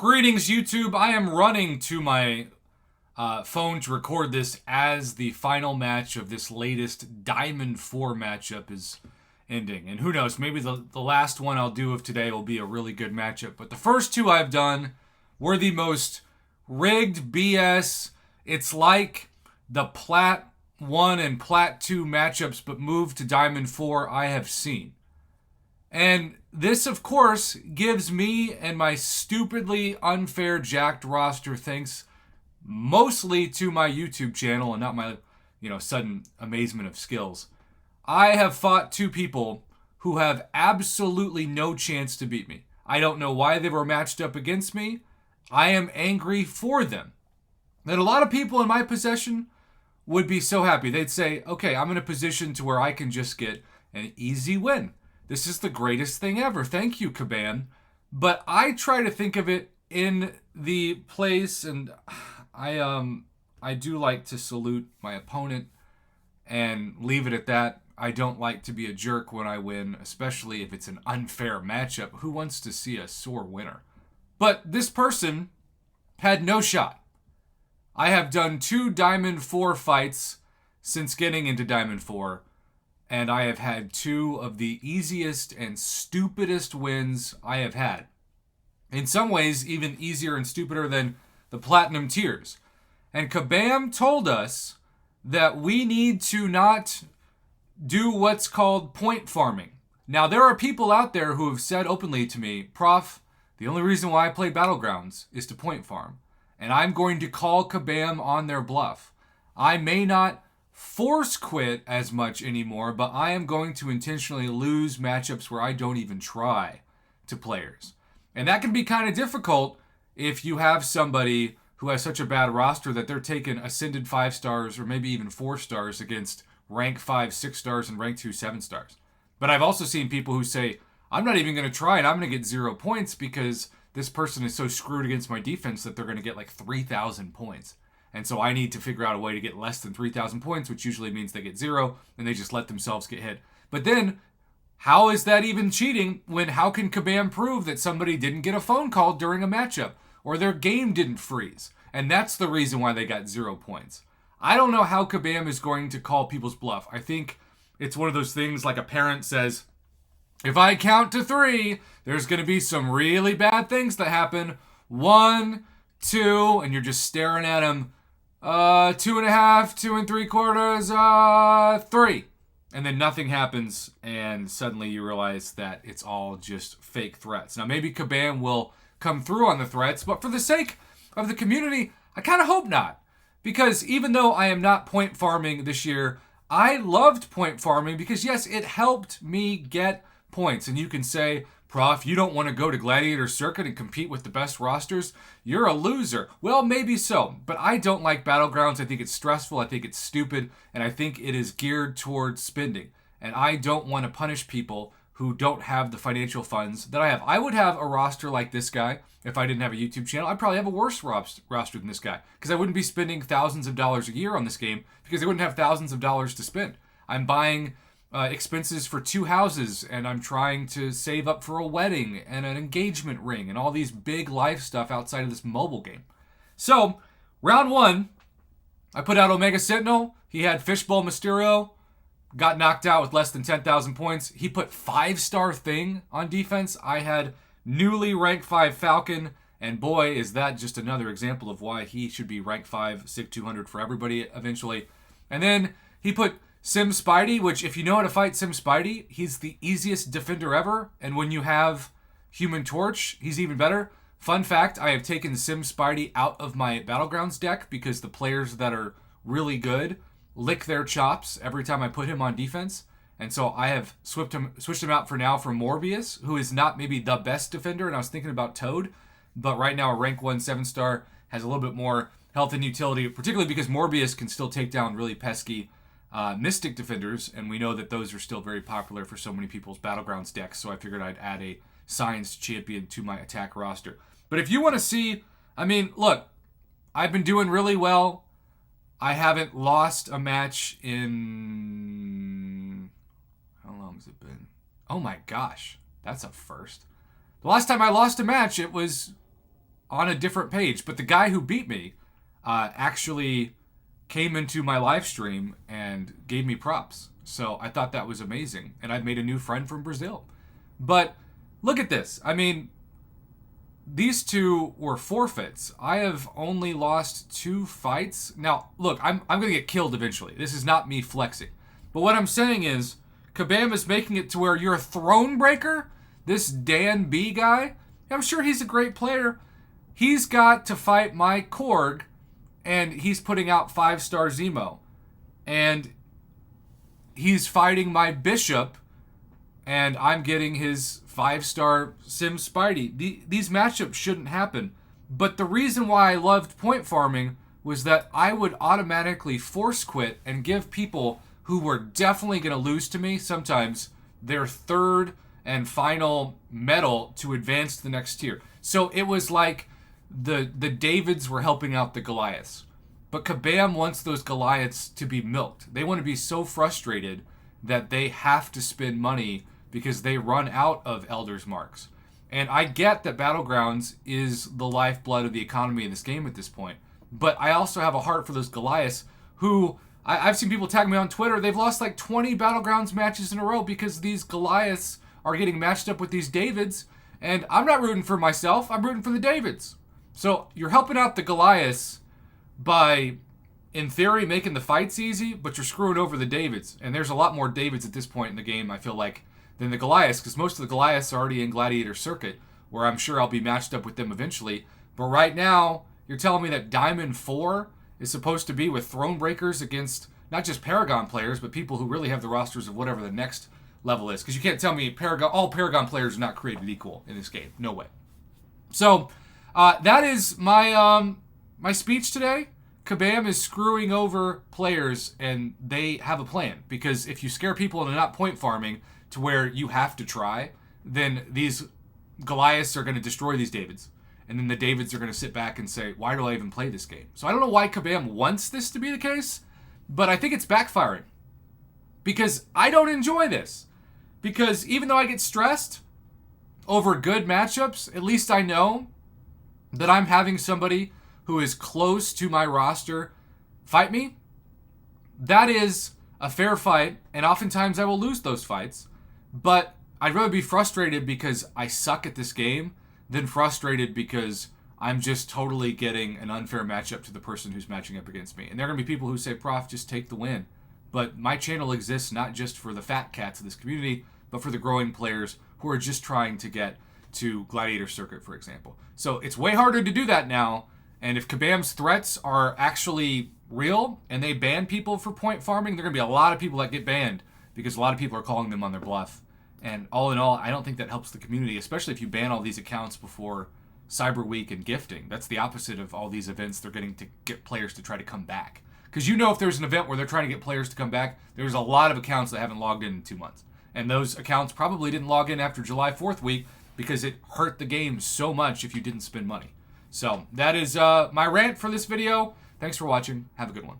Greetings, YouTube. I am running to my phone to record this as the final match of this latest Diamond 4 matchup is ending. And who knows, maybe the last one I'll do of today will be a really good matchup. But the first two I've done were the most rigged BS. It's like the Plat 1 and Plat 2 matchups, but moved to Diamond 4 I have seen. And this, of course, gives me and my stupidly unfair jacked roster thanks mostly to my YouTube channel and not my, sudden amazement of skills. I have fought two people who have absolutely no chance to beat me. I don't know why they were matched up against me. I am angry for them. That a lot of people in my possession would be so happy. They'd say, okay, I'm in a position to where I can just get an easy win. This is the greatest thing ever. Thank you, Kabam. But I try to think of it in the place, and I do like to salute my opponent and leave it at that. I don't like to be a jerk when I win, especially if it's an unfair matchup. Who wants to see a sore winner? But this person had no shot. I have done 2 Diamond 4 fights since getting into Diamond 4. And I have had 2 of the easiest and stupidest wins I have had. In some ways, even easier and stupider than the Platinum tiers. And Kabam told us that we need to not do what's called point farming. Now, there are people out there who have said openly to me, Prof, the only reason why I play Battlegrounds is to point farm. And I'm going to call Kabam on their bluff. I may not force quit as much anymore, but I am going to intentionally lose matchups where I don't even try to players. And that can be kind of difficult if you have somebody who has such a bad roster that they're taking Ascended 5 stars or maybe even 4 stars against rank 5 6 stars and rank 2 7 stars. But I've also seen people who say, I'm not even going to try and I'm going to get 0 points because this person is so screwed against my defense that they're going to get like 3,000 points. And so I need to figure out a way to get less than 3,000 points, which usually means they get 0, and they just let themselves get hit. But then, how is that even cheating when how can Kabam prove that somebody didn't get a phone call during a matchup, or their game didn't freeze? And that's the reason why they got 0 points. I don't know how Kabam is going to call people's bluff. I think it's one of those things like a parent says, if I count to 3, there's going to be some really bad things that happen. 1, 2, and you're just staring at him. 2.5, 2 3/4, 3. And then nothing happens, and suddenly you realize that it's all just fake threats. Now, maybe Kabam will come through on the threats, but for the sake of the community, I kind of hope not. Because even though I am not point farming this year, I loved point farming because, yes, it helped me get points. And you can say, Prof, you don't want to go to Gladiator Circuit and compete with the best rosters? You're a loser. Well, maybe so, but I don't like Battlegrounds. I think it's stressful, I think it's stupid, and I think it is geared towards spending. And I don't want to punish people who don't have the financial funds that I have. I would have a roster like this guy if I didn't have a YouTube channel. I'd probably have a worse roster than this guy because I wouldn't be spending thousands of dollars a year on this game because I wouldn't have thousands of dollars to spend. I'm buying expenses for 2 houses, and I'm trying to save up for a wedding and an engagement ring and all these big life stuff outside of this mobile game. So, round 1, I put out Omega Sentinel. He had Fishbowl Mysterio, got knocked out with less than 10,000 points. He put 5-star Thing on defense. I had newly rank 5 Falcon, and boy, is that just another example of why he should be rank 5 SIG 200 for everybody eventually. And then he put Sim Spidey, which if you know how to fight Sim Spidey, he's the easiest defender ever. And when you have Human Torch, he's even better. Fun fact, I have taken Sim Spidey out of my Battlegrounds deck because the players that are really good lick their chops every time I put him on defense. And so I have switched him out for now for Morbius, who is not maybe the best defender. And I was thinking about Toad, but right now a rank 1 7-star has a little bit more health and utility, particularly because Morbius can still take down really pesky Mystic defenders, and we know that those are still very popular for so many people's Battlegrounds decks, so I figured I'd add a Science Champion to my attack roster. But if you want to see, look, I've been doing really well. I haven't lost a match in... How long has it been? Oh my gosh, that's a first. The last time I lost a match, it was on a different page. But the guy who beat me actually came into my live stream and gave me props. So I thought that was amazing. And I've made a new friend from Brazil. But look at this. I mean, these two were forfeits. I have only lost 2 fights. Now, look, I'm going to get killed eventually. This is not me flexing. But what I'm saying is, Kabam is making it to where you're a throne breaker. This Dan B guy, I'm sure he's a great player. He's got to fight my Korg, and he's putting out 5-star Zemo. And he's fighting my Bishop, and I'm getting his 5-star Sim Spidey. These matchups shouldn't happen. But the reason why I loved point farming was that I would automatically force quit and give people who were definitely going to lose to me sometimes their 3rd and final medal to advance to the next tier. So it was like the Davids were helping out the Goliaths. But Kabam wants those Goliaths to be milked. They want to be so frustrated that they have to spend money because they run out of Elder's Marks. And I get that Battlegrounds is the lifeblood of the economy in this game at this point. But I also have a heart for those Goliaths who, I've seen people tag me on Twitter, they've lost like 20 Battlegrounds matches in a row because these Goliaths are getting matched up with these Davids. And I'm not rooting for myself, I'm rooting for the Davids. So you're helping out the Goliaths by, in theory, making the fights easy, but you're screwing over the Davids. And there's a lot more Davids at this point in the game, I feel like, than the Goliaths, because most of the Goliaths are already in Gladiator Circuit, where I'm sure I'll be matched up with them eventually. But right now, you're telling me that Diamond 4 is supposed to be with Throne Breakers against not just Paragon players, but people who really have the rosters of whatever the next level is. Because you can't tell me all Paragon players are not created equal in this game. No way. So, that is my my speech today. Kabam is screwing over players, and they have a plan. Because if you scare people into not point farming to where you have to try, then these Goliaths are going to destroy these Davids. And then the Davids are going to sit back and say, why do I even play this game? So I don't know why Kabam wants this to be the case, but I think it's backfiring. Because I don't enjoy this. Because even though I get stressed over good matchups, at least I know that I'm having somebody who is close to my roster fight me. That is a fair fight, and oftentimes I will lose those fights. But I'd rather be frustrated because I suck at this game than frustrated because I'm just totally getting an unfair matchup to the person who's matching up against me. And there are going to be people who say, Prof, just take the win. But my channel exists not just for the fat cats of this community, but for the growing players who are just trying to get to Gladiator Circuit, for example. So it's way harder to do that now. And if Kabam's threats are actually real and they ban people for point farming, there are going to be a lot of people that get banned because a lot of people are calling them on their bluff. And all in all, I don't think that helps the community, especially if you ban all these accounts before Cyber Week and gifting. That's the opposite of all these events they're getting to get players to try to come back. Because you know if there's an event where they're trying to get players to come back, there's a lot of accounts that haven't logged in 2 months. And those accounts probably didn't log in after July 4th week because it hurt the game so much if you didn't spend money. So that is my rant for this video. Thanks for watching. Have a good one.